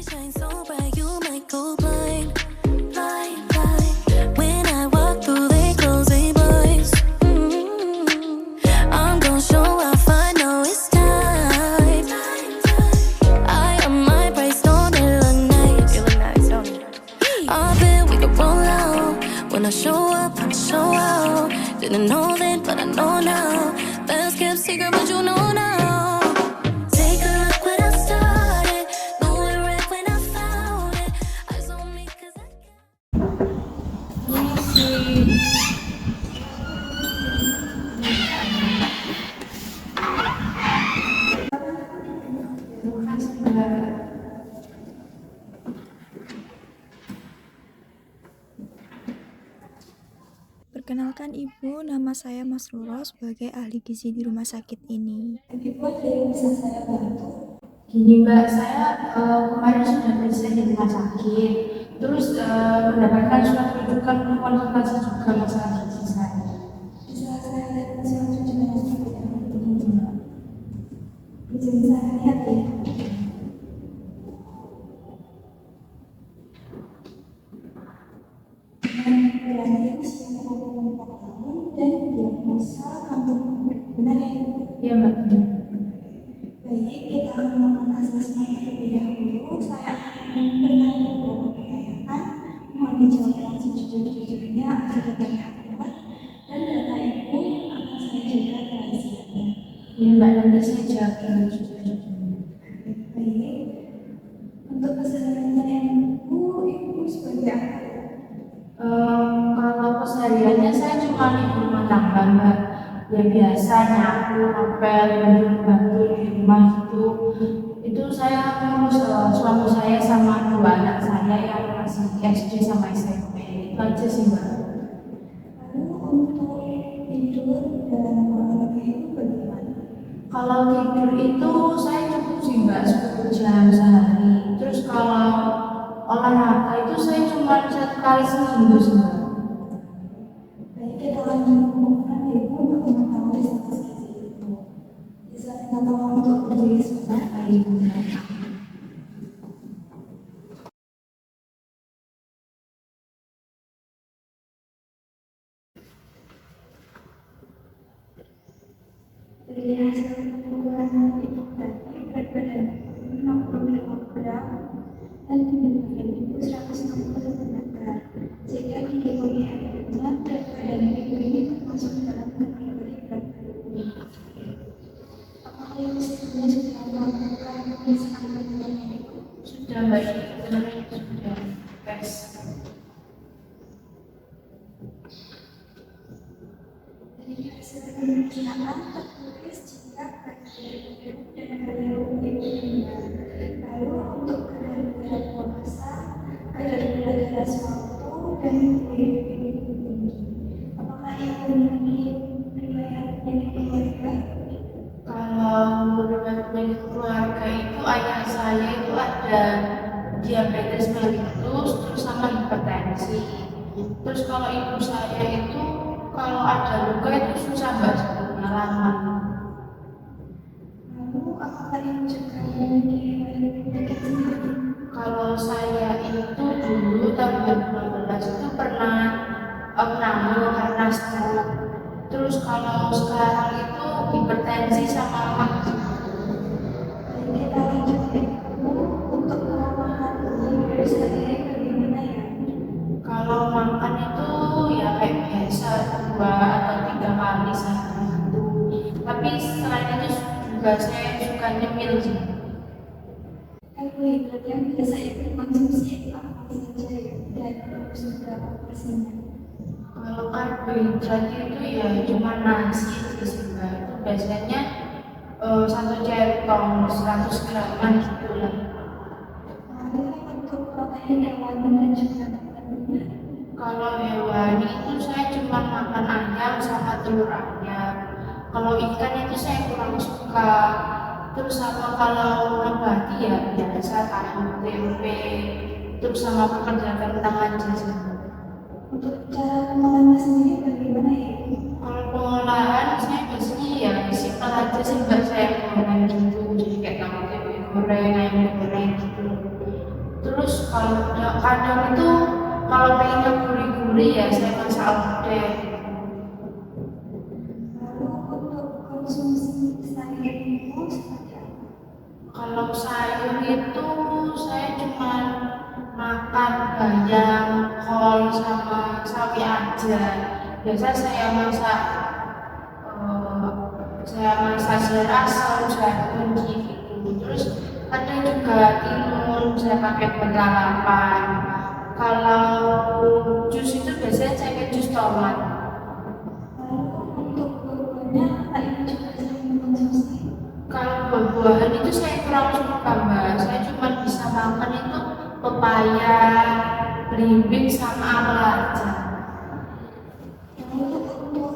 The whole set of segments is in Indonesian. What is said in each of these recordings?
shine so bright, you might go blind, blind, blind. When I walk through, they close their blinds. I'm gonna show off, I know it's time. I am my price, don't it look nice? You look nice, don't it? I bet we could roll out. When I show up, I show out. Didn't know then, but I know now. Best kept secret, but you know now. Take a look what I started. Know it right when I found it. Eyes on me 'cause I can. Perkenalkan Ibu, nama saya Mas Roro sebagai ahli gizi di rumah sakit ini. Ibu ada yang bisa saya bantu? Gini Mbak, saya kemarin sudah periksa di rumah sakit, terus mendapatkan surat rujukan konsultasi juga masalah gizi saya. Bisa saya lihat surat rujukan seperti apa ini Mbak? Izin saya lihat ya. Berarti usia 24 tahun dan diagnosa kanker benar ya? Iya Mbak. Baik, kita akan melakukan asesmen terlebih dahulu. Saya akan bertanya beberapa pertanyaan. Mohon dijawab yang sejujur-jujurnya agar datanya akurat dan data Ibu akan saya jaga rahasianya. Iya Mbak, nanti saya jaga sejujur-jujurnya. Baik, untuk kesehariannya Ibu sebagai apa? Kalau kesehariannya saya cuma ibu rumah tangga Mbak. Ya biasa nyapu, ngepel, bantu di rumah itu saya ngurus suami saya sama dua anak saya yang masih SD sama SMP. Itu aja sih Mbak. Lalu untuk tidur dan olahraga itu bagaimana? Kalau tidur itu saya cukup sih Mbak, 10 jam sehari. Terus kalau olahraga itu saya cuma 1 kali seminggu sih Mbak. Baik, kita lanjut mengumpulkan Ibu untuk mengetahui status gizi Ibu. Bisa minta tolong untuk berdiri sebentar Pak Ibu. Dari hasil pengukuran Ibu tadi, berat badan 60 kg dan tinggi badan Ibu 160 cm. Jika dilihatnya berat badan Ibu ini termasuk dalam kategori berat badan. Apakah Ibu sebelumnya sudah melakukan pemeriksaan berat badan Ibu? Sudah Mbak, sudah tes. Dari hasil pemeriksaan tertulis jika berat badan Ibu dan kadar Ibu rendah. Lalu untuk kadar gula puasa, kadar gula darah suatu dan IgG Ibu tinggi. Apakah Ibu memiliki riwayat penyakit keluarga? Kalau riwayat penyakit keluarga itu ayah saya itu ada diabetes mellitus terus sama hipertensi. Terus kalau ibu saya itu kalau ada luka itu susah Mbak sebetulnya lama. Lalu apakah Ibu juga memiliki riwayat penyakit sendiri? Kalau saya itu dulu tahun 2012 itu pernah pneumonia karena stroke. Terus kalau sekarang itu hipertensi sama mah. Kita lanjut Ibu untuk pola makan Ibu sehari-hari bagaimana ya? Kalau makan itu ya kayak biasa 2 atau 3 kali sehari itu. Tapi selain itu juga saya suka nyemil sih. Karbohidrat yang biasa Ibu konsumsi apa saja ya? Dan harus berapa persennya? Kalau karbohidrat itu ya cuma nasi sih Mbak. Itu biasanya 1 centong 100 gram gitu lah. Lalu untuk protein hewani dan juga telurnya? Kalau hewani itu saya cuma makan ayam sama telur ayam. Kalau ikan itu saya kurang suka. Terus sama kalau nabati ya biasa tahu tempe. Terus sama pekerjaan kentang aja sih. Untuk cara pengolahan sendiri bagaimana ya? Kalau pengolahan saya biasanya ya simpel aja sih Mbak, saya goreng gitu, jadi kayak tahu tempe goreng, ayam goreng gitu. kalau kadang itu kalau pengennya gurih-gurih ya saya masak lodeh. Lalu untuk konsumsi sayurmu seperti apa? Kalau sayur itu saya cuma makan bayam, kol sama sawi aja. Biasa saya masak sayur asam, jagung gitu. Terus kadang juga timun saya pakai buat lalapan. Kalau jus itu biasanya saya pakai jus tomat. Lalu untuk buah-buahnya apa ini juga sering mengkonsumsi? Kalau buah-buahan itu saya kurang suka mbak. Saya cuma bisa makan itu pepaya, belimbing sama apel aja. Lalu untuk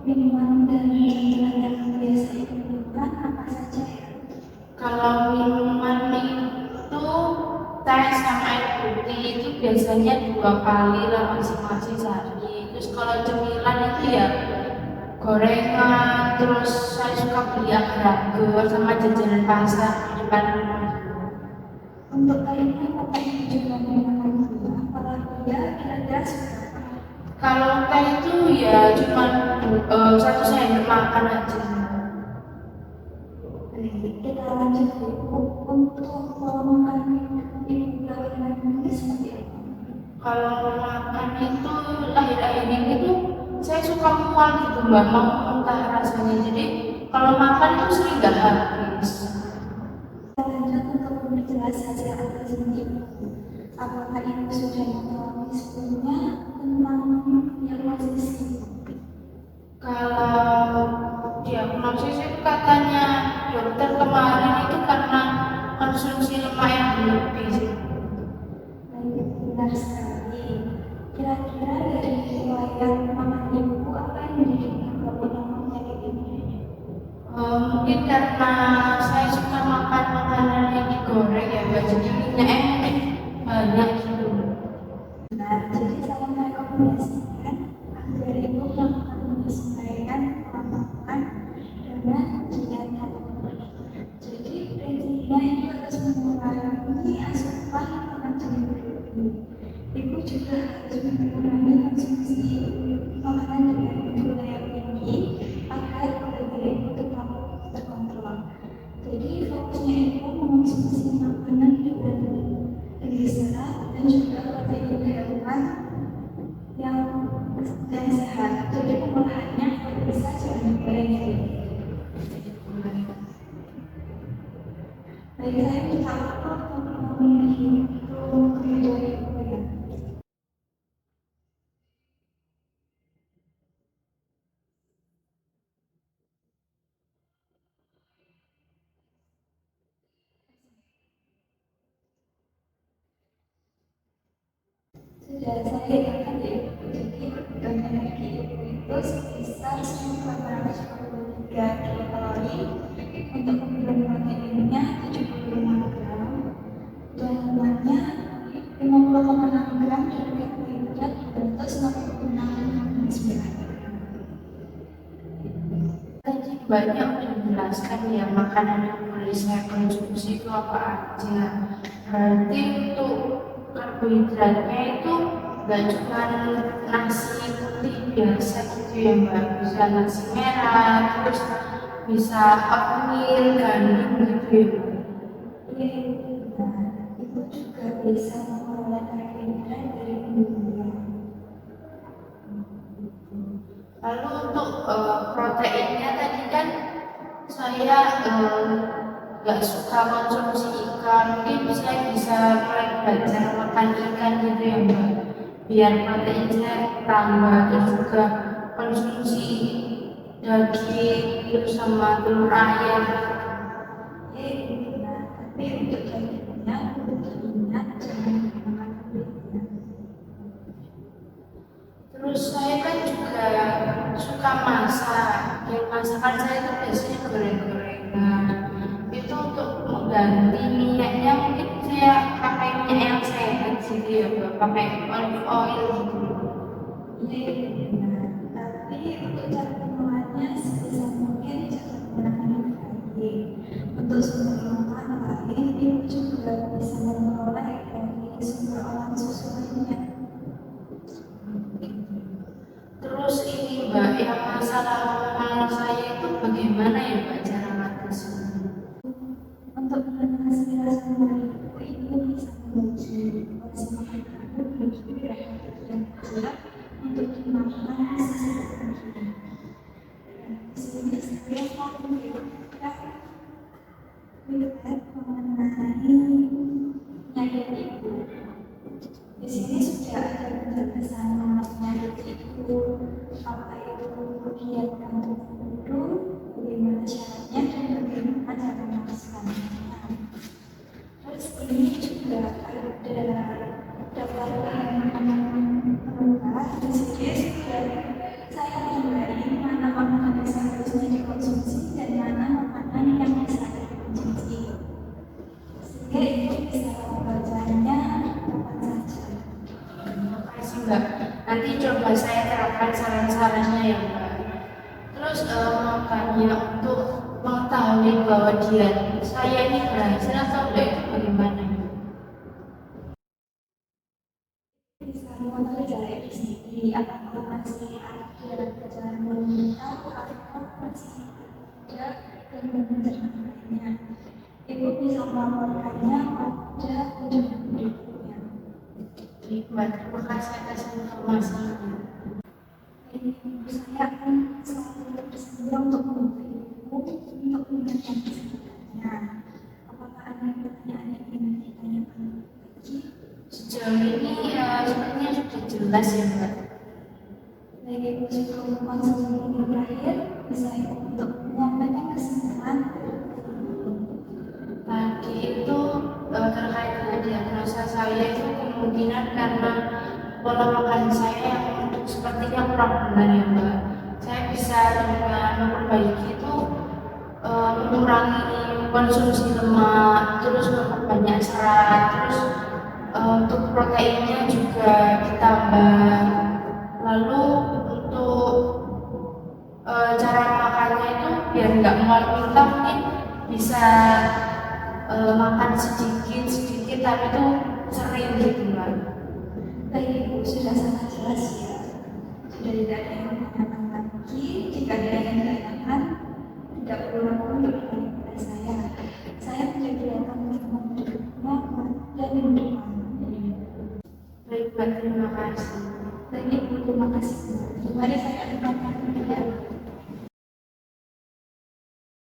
minuman dan camilan yang biasa digunakan apa saja ya? Kalau minuman itu teh sama air putih itu biasanya 2 kali lah masing-masing sehari. Terus kalau cemilan itu ya gorengan, terus saya suka beli agar-agar sama jajanan pasar di depan rumah. Untuk lainnya apa ini juga menggunakan gula? Kalau dia kira-kira seberapa? Kalau teh itu ya cuma 1 sendok makan aja. Baik, kita lanjut dulu. Untuk pola makan ibu belakangan ini seperti apa? Kalau makan itu akhir-akhir ini tuh saya suka mual gitu mbak, mau muntah rasanya. Jadi kalau makan itu sering gak habis. Kita lanjut untuk memperjelas hasil analisis ibu. Apakah ibu sudah mengetahui sebelumnya tentang diagnosis ibu? Kalau diagnosis itu katanya dokter kemarin itu karena konsumsi lemak yang berlebih. Baik, benar sekali. Kira-kira dari riwayat makan ibu apa yang menjadi penyebab utama penyakit ini? Mungkin karena saya suka makan makanan yang digoreng ya mbak, jadi minyaknya mungkin banyak gitu. Nah, jadi saya merekomendasikan agar ibu melakukan penyesuaian pola makan dengan diet healthy. Jadi prinsipnya itu harus mengurangi asupan makanan jenis berlebih. Ibu juga harus mengurangi konsumsi makanan dengan gula yang tinggi agar gula darah ibu tetap terkontrol. Jadi fokusnya ibu mengonsumsi makanan dengan tinggi serat dan juga protein hewan yang sehat. Jadi pengolahannya bisa jangan goreng ya. Baik, saya minta maaf untuk memenuhi kebutuhan ibu ya. Sudah saya katakan ya, jadi kebutuhan energi ibu itu sebesar 1.843 kilokalori, untuk kebutuhan proteinnya 75 gram, dan lemaknya 50,6 gram, dan karbohidrat 266,9 gram. Tadi banyak udah menjelaskan ya makanan yang boleh saya konsumsi itu apa aja. Berarti untuk karbohidratnya itu gak cuma nasi putih biasa gitu ya mbak, bisa nasi merah, terus bisa oatmeal, gandum gitu ya mbak. Iya, benar. Ibu juga bisa mengolah karbohidrat dari umumnya. Lalu untuk proteinnya tadi kan saya nggak suka konsumsi ikan, mungkin saya bisa mulai belajar makan ikan gitu ya mbak, biar proteinnya tambah. Terus juga konsumsi daging terus sama telur ayam. Iya, benar. Tapi untuk dagingnya, untuk ingat jangan menggunakan kulitnya. Terus saya kan juga suka masak, dan masakan saya itu biasanya goreng-gorengan. Itu untuk mengganti minyaknya mungkin saya pakai minyak yang sehat gitu ya mbak, pakai olive oil gitu. Iya, benar. Tapi untuk cara pengolahannya sebisa mungkin jangan menggunakan untuk sumber makan lain, ibu juga bisa mengolah dari sumber sama ibu ini bisa membagi porsi makan kamu menjadi beberapa bagian kecil untuk dimakan sesekali. Di sini saya akan melihat mengenai nyayat ibu. Di sini sudah ada penjelasan mengenai ibu, apa itu kegiatan tertentu, bagaimana syaratnya dan bagaimana cara melaksanakannya. Terus ini juga ada daftar bahan makanan pembuka. Di sini sudah saya mengenai mana makanan yang seharusnya dikonsumsi dan mana makanan yang bisa dikonsumsi. Sehingga ibu bisa membacanya kapan saja. Terima kasih Mbak. Nanti coba saya terapkan saran-sarannya ya Mbak. Terus mau tanya untuk mengetahui bahwa diet saya ini berhasil atau enggak itu bagaimana? Bisa mengontrol dari diri sendiri apakah masih ada gejala mental atau masih ada gangguan lainnya. Ibu bisa melaporkannya pada kunjungan berikutnya. Baik Mbak, terima kasih atas informasinya. Ibu saya akan selalu bersedia untuk membantu ibu untuk mengerjakan kesehatannya. Apakah ada pertanyaan yang ingin ditanyakan lagi? Sejauh ini sepertinya sudah jelas ya Mbak. Baik, ibu sebelum konsultasi ini berakhir, bisa ibu untuk menyampaikan kesimpulan. Tadi itu terkait dengan diagnosa saya itu kemungkinan karena pola makan saya yang sepertinya kurang benar ya Mbak. Saya bisa dengan memperbaiki itu mengurangi konsumsi lemak, terus memperbanyak serat, terus untuk proteinnya juga ditambah. Lalu untuk cara makannya itu biar nggak mual muntah mungkin bisa makan sedikit tapi itu sering gitu Mbak. Baik, ibu sudah sangat jelas ya. Sudah tidak ada yang menanyakan lagi. Jika ada yang ditanyakan, tidak perlu ragu untuk bertanya kepada saya. Saya menyediakan pertemuan berikutnya dan minggu depan. Baik Mbak, terima kasih. Baik, ibu terima kasih. Mari saya akan